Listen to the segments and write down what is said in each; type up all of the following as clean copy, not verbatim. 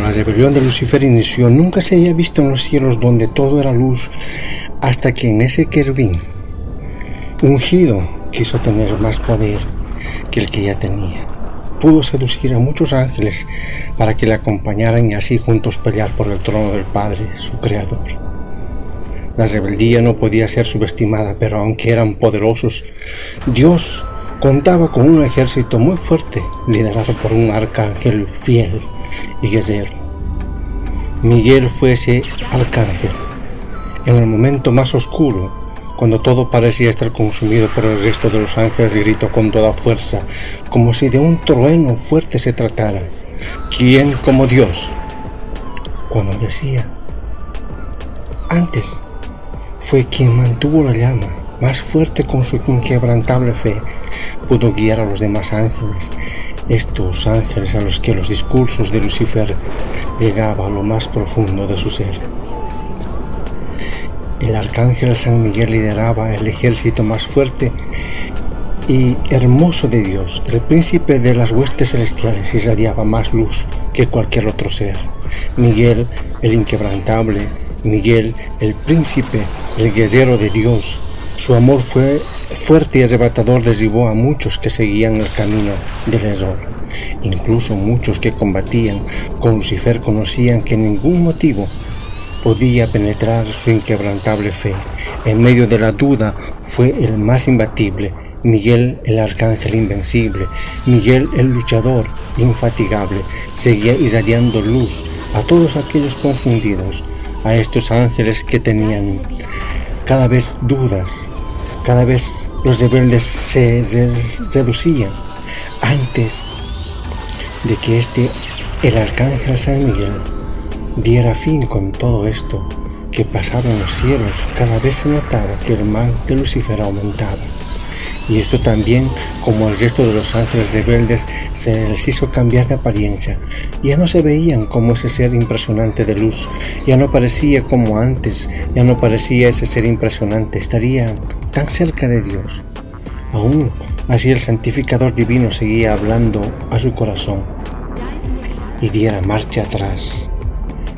la rebelión de Lucifer inició, nunca se había visto en los cielos donde todo era luz, hasta que en ese querubín ungido quiso tener más poder que el que ya tenía. Pudo seducir a muchos ángeles para que le acompañaran y así juntos pelear por el trono del Padre, su Creador. La rebeldía no podía ser subestimada, pero aunque eran poderosos, Dios contaba con un ejército muy fuerte, liderado por un arcángel fiel y guerrero. Miguel fue ese arcángel. En el momento más oscuro, cuando todo parecía estar consumido por el resto de los ángeles, gritó con toda fuerza, como si de un trueno fuerte se tratara: ¿quién como Dios? Cuando decía antes, fue quien mantuvo la llama más fuerte con su inquebrantable fe. Pudo guiar a los demás ángeles, estos ángeles a los que los discursos de Lucifer llegaban a lo más profundo de su ser. El arcángel San Miguel lideraba el ejército más fuerte y hermoso de Dios. El príncipe de las huestes celestiales irradiaba más luz que cualquier otro ser. Miguel, el inquebrantable, Miguel, el príncipe, el guerrero de Dios. Su amor fue fuerte y arrebatador, derribó a muchos que seguían el camino del error. Incluso muchos que combatían con Lucifer conocían que ningún motivo podía penetrar su inquebrantable fe. En medio de la duda fue el más imbatible, Miguel, el arcángel invencible, Miguel, el luchador infatigable, seguía irradiando luz a todos aquellos confundidos, a estos ángeles que tenían cada vez dudas. Cada vez los rebeldes se reducían. Antes de que el arcángel San Miguel diera fin con todo esto que pasaba en los cielos, cada vez se notaba que el mal de Lucifer aumentaba. Y esto también, como el resto de los ángeles rebeldes, se les hizo cambiar de apariencia. Ya no se veían como ese ser impresionante de luz, ya no parecía como antes, ya no parecía ese ser impresionante, estaría tan cerca de Dios. Aún así el santificador divino seguía hablando a su corazón y diera marcha atrás.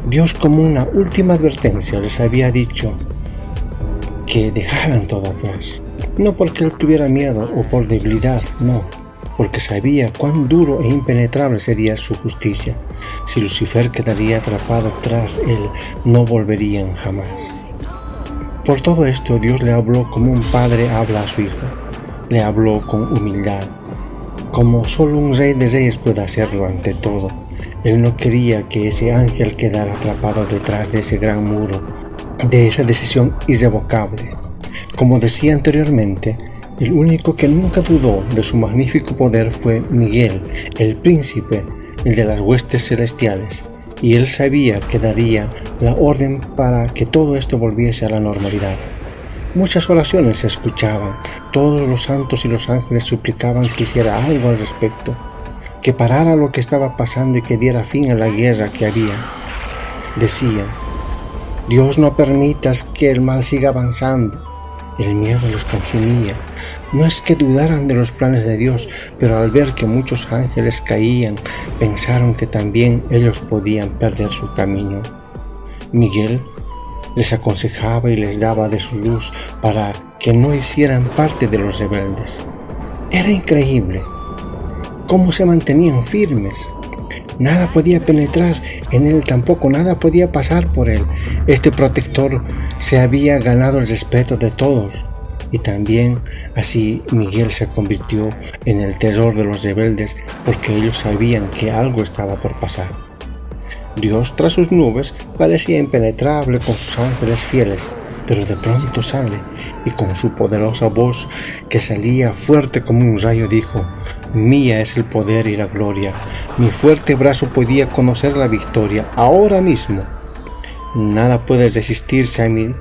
Dios, como una última advertencia, les había dicho que dejaran todo atrás. No porque él tuviera miedo o por debilidad, no, porque sabía cuán duro e impenetrable sería su justicia. Si Lucifer quedaría atrapado tras él, no volverían jamás. Por todo esto, Dios le habló como un padre habla a su hijo. Le habló con humildad, como solo un rey de reyes puede hacerlo ante todo. Él no quería que ese ángel quedara atrapado detrás de ese gran muro, de esa decisión irrevocable. Como decía anteriormente, el único que nunca dudó de su magnífico poder fue Miguel, el príncipe, el de las huestes celestiales, y él sabía que daría la orden para que todo esto volviese a la normalidad. Muchas oraciones se escuchaban, todos los santos y los ángeles suplicaban que hiciera algo al respecto, que parara lo que estaba pasando y que diera fin a la guerra que había. Decían: Dios, no permitas que el mal siga avanzando. El miedo les consumía. No es que dudaran de los planes de Dios, pero al ver que muchos ángeles caían, pensaron que también ellos podían perder su camino. Miguel les aconsejaba y les daba de su luz para que no hicieran parte de los rebeldes. Era increíble cómo se mantenían firmes. Nada podía penetrar en él, tampoco nada podía pasar por él. Este protector se había ganado el respeto de todos, y también así Miguel se convirtió en el terror de los rebeldes, porque ellos sabían que algo estaba por pasar. Dios, tras sus nubes, parecía impenetrable con sus ángeles fieles, pero de pronto sale y con su poderosa voz, que salía fuerte como un rayo, dijo: Mía es el poder y la gloria, mi fuerte brazo podía conocer la victoria ahora mismo. Nada puede resistirse a mi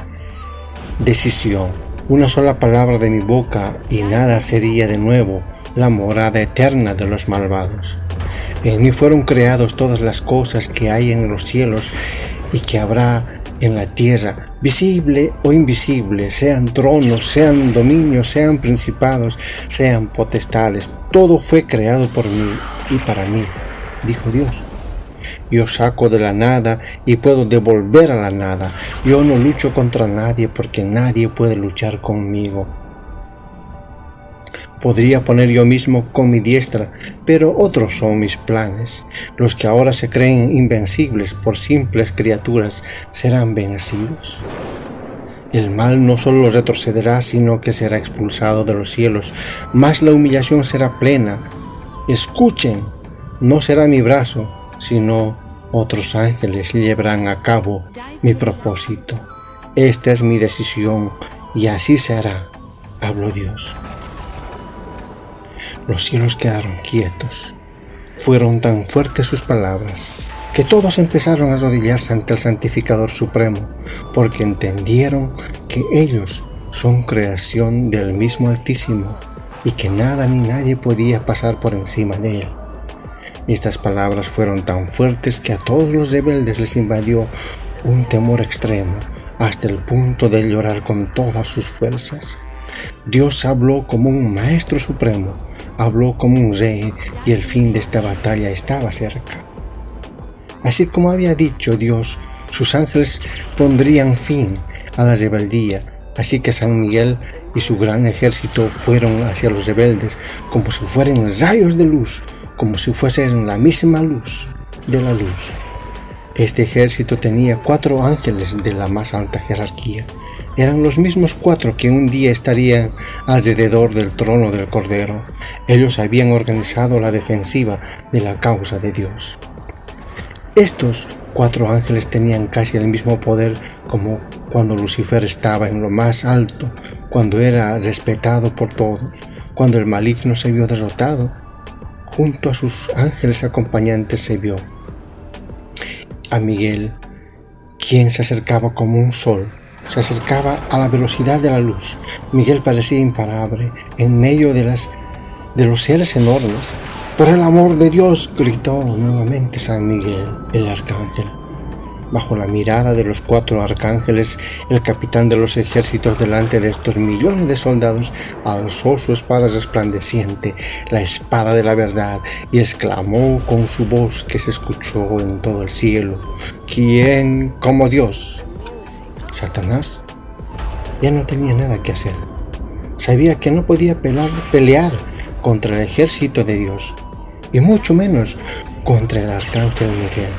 decisión. Una sola palabra de mi boca y nada sería de nuevo la morada eterna de los malvados. En mí fueron creadas todas las cosas que hay en los cielos y que habrá en la tierra, visible o invisible, sean tronos, sean dominios, sean principados, sean potestades. Todo fue creado por mí y para mí, dijo Dios. Yo saco de la nada y puedo devolver a la nada. Yo no lucho contra nadie porque nadie puede luchar conmigo. Podría poner yo mismo con mi diestra, pero otros son mis planes. Los que ahora se creen invencibles por simples criaturas serán vencidos. El mal no solo retrocederá, sino que será expulsado de los cielos, mas la humillación será plena. Escuchen, no será mi brazo, sino otros ángeles llevarán a cabo mi propósito. Esta es mi decisión, y así será, habló Dios. Los cielos quedaron quietos. Fueron tan fuertes sus palabras que todos empezaron a arrodillarse ante el Santificador Supremo, porque entendieron que ellos son creación del mismo Altísimo y que nada ni nadie podía pasar por encima de él. Estas palabras fueron tan fuertes que a todos los rebeldes les invadió un temor extremo, hasta el punto de llorar con todas sus fuerzas. Dios habló como un Maestro Supremo, habló como un rey, y el fin de esta batalla estaba cerca. Así como había dicho Dios, sus ángeles pondrían fin a la rebeldía, así que San Miguel y su gran ejército fueron hacia los rebeldes como si fueran rayos de luz, como si fuesen la misma luz de la luz. Este ejército tenía 4 ángeles de la más alta jerarquía. Eran los mismos 4 que un día estarían alrededor del trono del Cordero. Ellos habían organizado la defensiva de la causa de Dios. Estos 4 ángeles tenían casi el mismo poder como cuando Lucifer estaba en lo más alto, cuando era respetado por todos, cuando el maligno se vio derrotado. Junto a sus ángeles acompañantes se vio a Miguel, quien se acercaba como un sol, se acercaba a la velocidad de la luz. Miguel parecía imparable en medio de los seres enormes. Por el amor de Dios, gritó nuevamente San Miguel, el arcángel. Bajo la mirada de los 4 arcángeles, el capitán de los ejércitos delante de estos millones de soldados alzó su espada resplandeciente, la espada de la verdad, y exclamó con su voz que se escuchó en todo el cielo: ¿Quién como Dios? Satanás ya no tenía nada que hacer. Sabía que no podía pelear contra el ejército de Dios, y mucho menos contra el arcángel Miguel,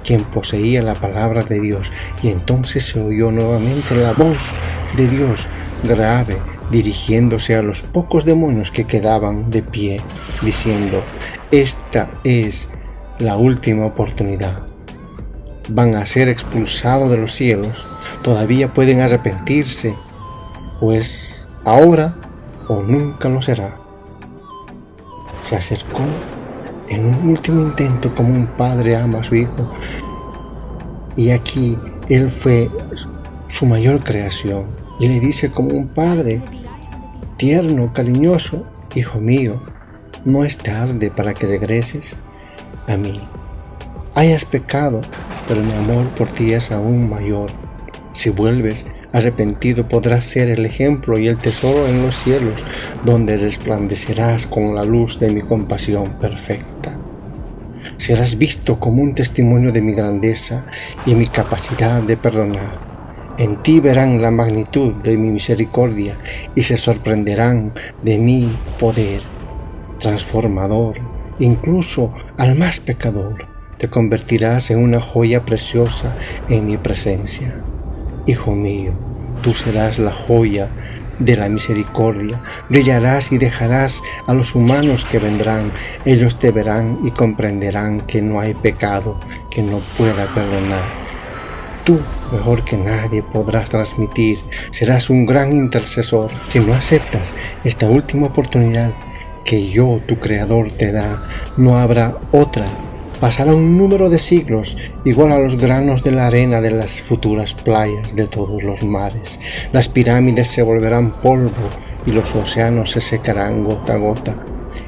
quien poseía la palabra de Dios. Y entonces se oyó nuevamente la voz de Dios grave, dirigiéndose a los pocos demonios que quedaban de pie, diciendo: esta es la última oportunidad. Van a ser expulsados de los cielos. Todavía pueden arrepentirse, pues ahora o nunca lo será. Se acercó en un último intento, como un padre ama a su hijo, y aquí él fue su mayor creación, y le dice como un padre tierno, cariñoso: hijo mío, no es tarde para que regreses a mí. Hayas pecado, pero mi amor por ti es aún mayor. Si vuelves arrepentido, podrás ser el ejemplo y el tesoro en los cielos, donde resplandecerás con la luz de mi compasión perfecta. Serás visto como un testimonio de mi grandeza y mi capacidad de perdonar. En ti verán la magnitud de mi misericordia y se sorprenderán de mi poder transformador, incluso al más pecador. Te convertirás en una joya preciosa en mi presencia. Hijo mío, tú serás la joya de la misericordia. Brillarás y dejarás a los humanos que vendrán. Ellos te verán y comprenderán que no hay pecado que no pueda perdonar. Tú, mejor que nadie, podrás transmitir. Serás un gran intercesor. Si no aceptas esta última oportunidad que yo, tu Creador, te da, no habrá otra. Pasará un número de siglos igual a los granos de la arena de las futuras playas de todos los mares. Las pirámides se volverán polvo y los océanos se secarán gota a gota,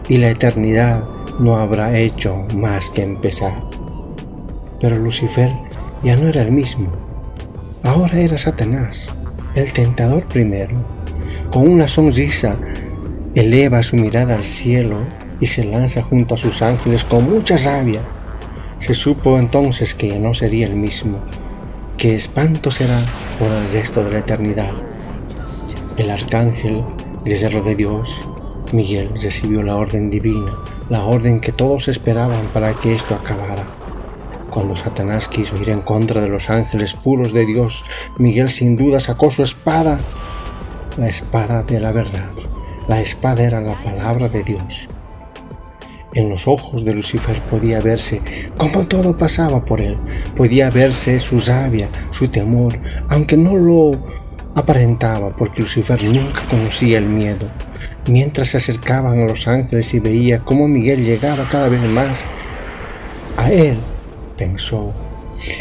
y la eternidad no habrá hecho más que empezar. Pero Lucifer ya no era el mismo. Ahora era Satanás, el tentador primero. Con una sonrisa eleva su mirada al cielo y se lanza junto a sus ángeles con mucha rabia. Se supo entonces que ya no sería el mismo, que espanto será por el resto de la eternidad. El arcángel, guerrero de Dios, Miguel, recibió la orden divina, la orden que todos esperaban para que esto acabara. Cuando Satanás quiso ir en contra de los ángeles puros de Dios, Miguel sin duda sacó su espada, la espada de la verdad. La espada era la palabra de Dios. En los ojos de Lucifer podía verse cómo todo pasaba por él, podía verse su rabia, su temor, aunque no lo aparentaba, porque Lucifer nunca conocía el miedo. Mientras se acercaban a los ángeles y veía cómo Miguel llegaba cada vez más a él, pensó.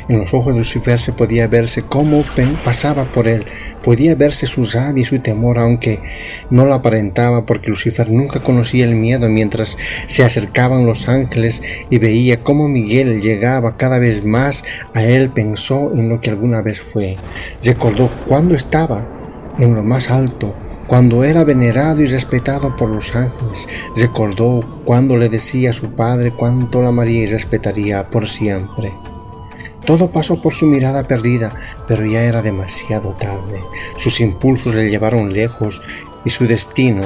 En los ojos de Lucifer se podía verse cómo pasaba por él, podía verse su rabia y su temor, aunque no lo aparentaba, porque Lucifer nunca conocía el miedo. Mientras se acercaban los ángeles y veía cómo Miguel llegaba cada vez más a él, pensó en lo que alguna vez fue. Recordó cuando estaba en lo más alto, cuando era venerado y respetado por los ángeles. Recordó cuando le decía a su padre cuánto la amaría y respetaría por siempre. Todo pasó por su mirada perdida, pero ya era demasiado tarde. Sus impulsos le llevaron lejos y su destino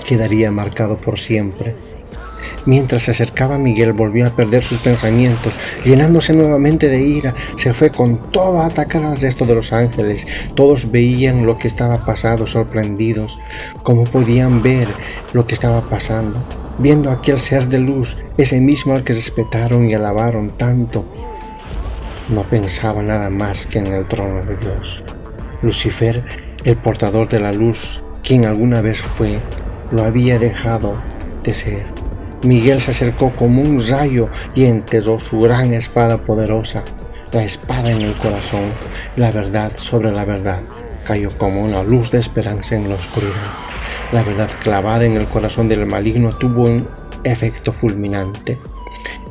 quedaría marcado por siempre. Mientras se acercaba, Miguel volvió a perder sus pensamientos. Llenándose nuevamente de ira, se fue con todo a atacar al resto de los ángeles. Todos veían lo que estaba pasando, sorprendidos. ¿Cómo podían ver lo que estaba pasando? Viendo a aquel ser de luz, ese mismo al que respetaron y alabaron tanto, no pensaba nada más que en el trono de Dios. Lucifer, el portador de la luz, quien alguna vez fue, lo había dejado de ser. Miguel se acercó como un rayo y enterró su gran espada poderosa, la espada en el corazón. La verdad sobre la verdad cayó como una luz de esperanza en la oscuridad. La verdad clavada en el corazón del maligno tuvo un efecto fulminante.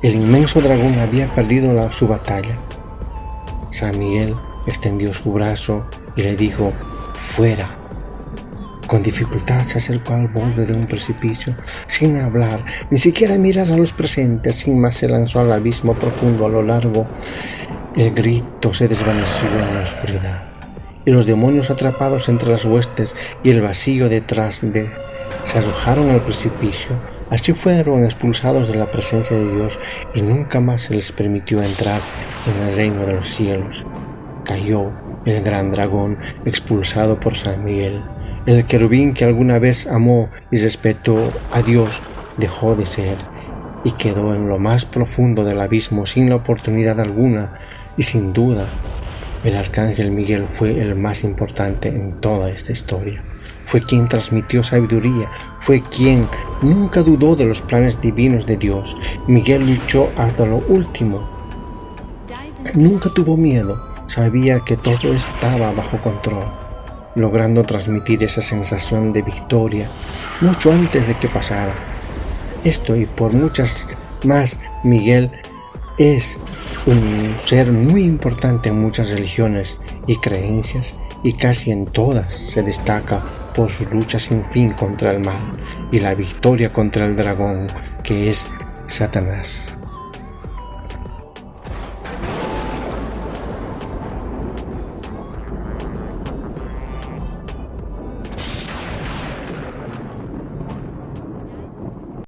El inmenso dragón había perdido su batalla. San Miguel extendió su brazo y le dijo: «Fuera». Con dificultad se acercó al borde de un precipicio, sin hablar, ni siquiera mirar a los presentes. Sin más se lanzó al abismo profundo a lo largo. El grito se desvaneció en la oscuridad, y los demonios atrapados entre las huestes y el vacío detrás se arrojaron al precipicio. Así fueron expulsados de la presencia de Dios y nunca más se les permitió entrar en el reino de los cielos. Cayó el gran dragón expulsado por San Miguel. El querubín que alguna vez amó y respetó a Dios dejó de ser y quedó en lo más profundo del abismo sin la oportunidad alguna, y sin duda el arcángel Miguel fue el más importante en toda esta historia. Fue quien transmitió sabiduría, fue quien nunca dudó de los planes divinos de Dios. Miguel luchó hasta lo último, nunca tuvo miedo, sabía que todo estaba bajo control, logrando transmitir esa sensación de victoria mucho antes de que pasara. Esto y por muchas más, Miguel es un ser muy importante en muchas religiones y creencias, y casi en todas se destaca por su lucha sin fin contra el mal y la victoria contra el dragón que es Satanás.